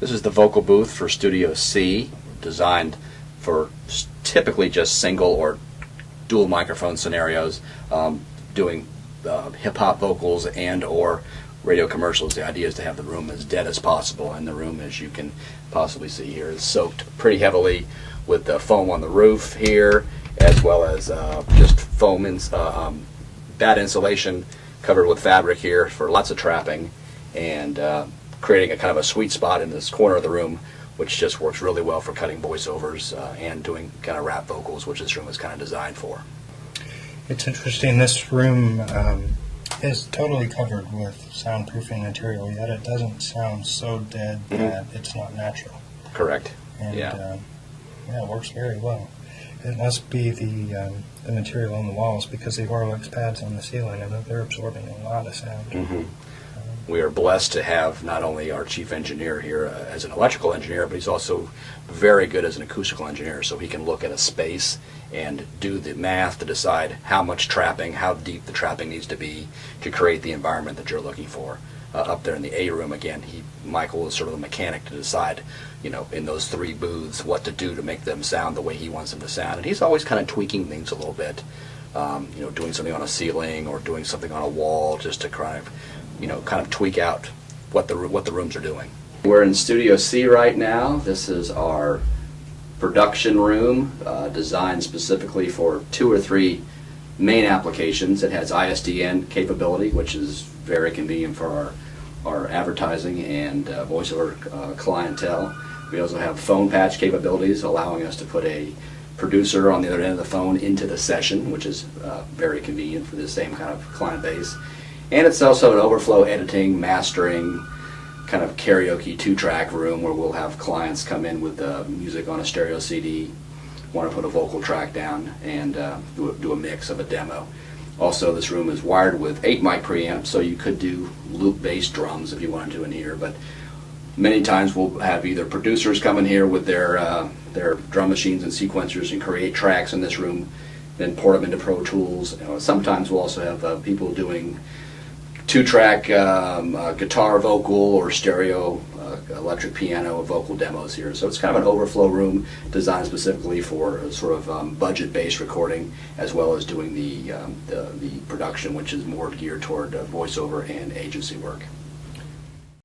This is the vocal booth for Studio C, designed for typically just single or dual microphone scenarios, doing hip-hop vocals and or radio commercials. The idea is to have the room as dead as possible, and the room, as you can possibly see here, is soaked pretty heavily with the foam on the roof here, as well as just foam bad insulation covered with fabric here for lots of trapping, and creating a kind of a sweet spot in this corner of the room, which just works really well for cutting voiceovers and doing kind of rap vocals, which this room is kind of designed for. It's interesting, this room is totally covered with soundproofing material, yet it doesn't sound so dead that it's not natural. Correct. And yeah, it works very well. It must be the material on the walls, because the Horlicks pads on the ceiling, and they're absorbing a lot of sound. We are blessed to have not only our chief engineer here as an electrical engineer, but he's also very good as an acoustical engineer, so he can look at a space and do the math to decide how much trapping, how deep the trapping needs to be to create the environment that you're looking for. Up there in the A room, again, Michael is sort of the mechanic to decide, in those 3 booths, what to do to make them sound the way he wants them to sound. And he's always kind of tweaking things a little bit, doing something on a ceiling or doing something on a wall, just to kind of tweak out what the rooms are doing. We're in Studio C right now. This is our production room, designed specifically for 2 or 3 main applications. It has ISDN capability, which is very convenient for our advertising and voiceover clientele. We also have phone patch capabilities, allowing us to put a producer on the other end of the phone into the session, which is very convenient for the same kind of client base. And it's also an overflow editing, mastering, kind of karaoke 2-track room where we'll have clients come in with music on a stereo CD, want to put a vocal track down, and do a mix of a demo. Also, this room is wired with 8 mic preamps, so you could do loop bass drums if you wanted to in here, but many times we'll have either producers come in here with their drum machines and sequencers and create tracks in this room, then port them into Pro Tools. Sometimes we'll also have people doing 2-track guitar vocal or stereo electric piano vocal demos here. So it's kind of an overflow room designed specifically for sort of budget-based recording, as well as doing the production, which is more geared toward voiceover and agency work.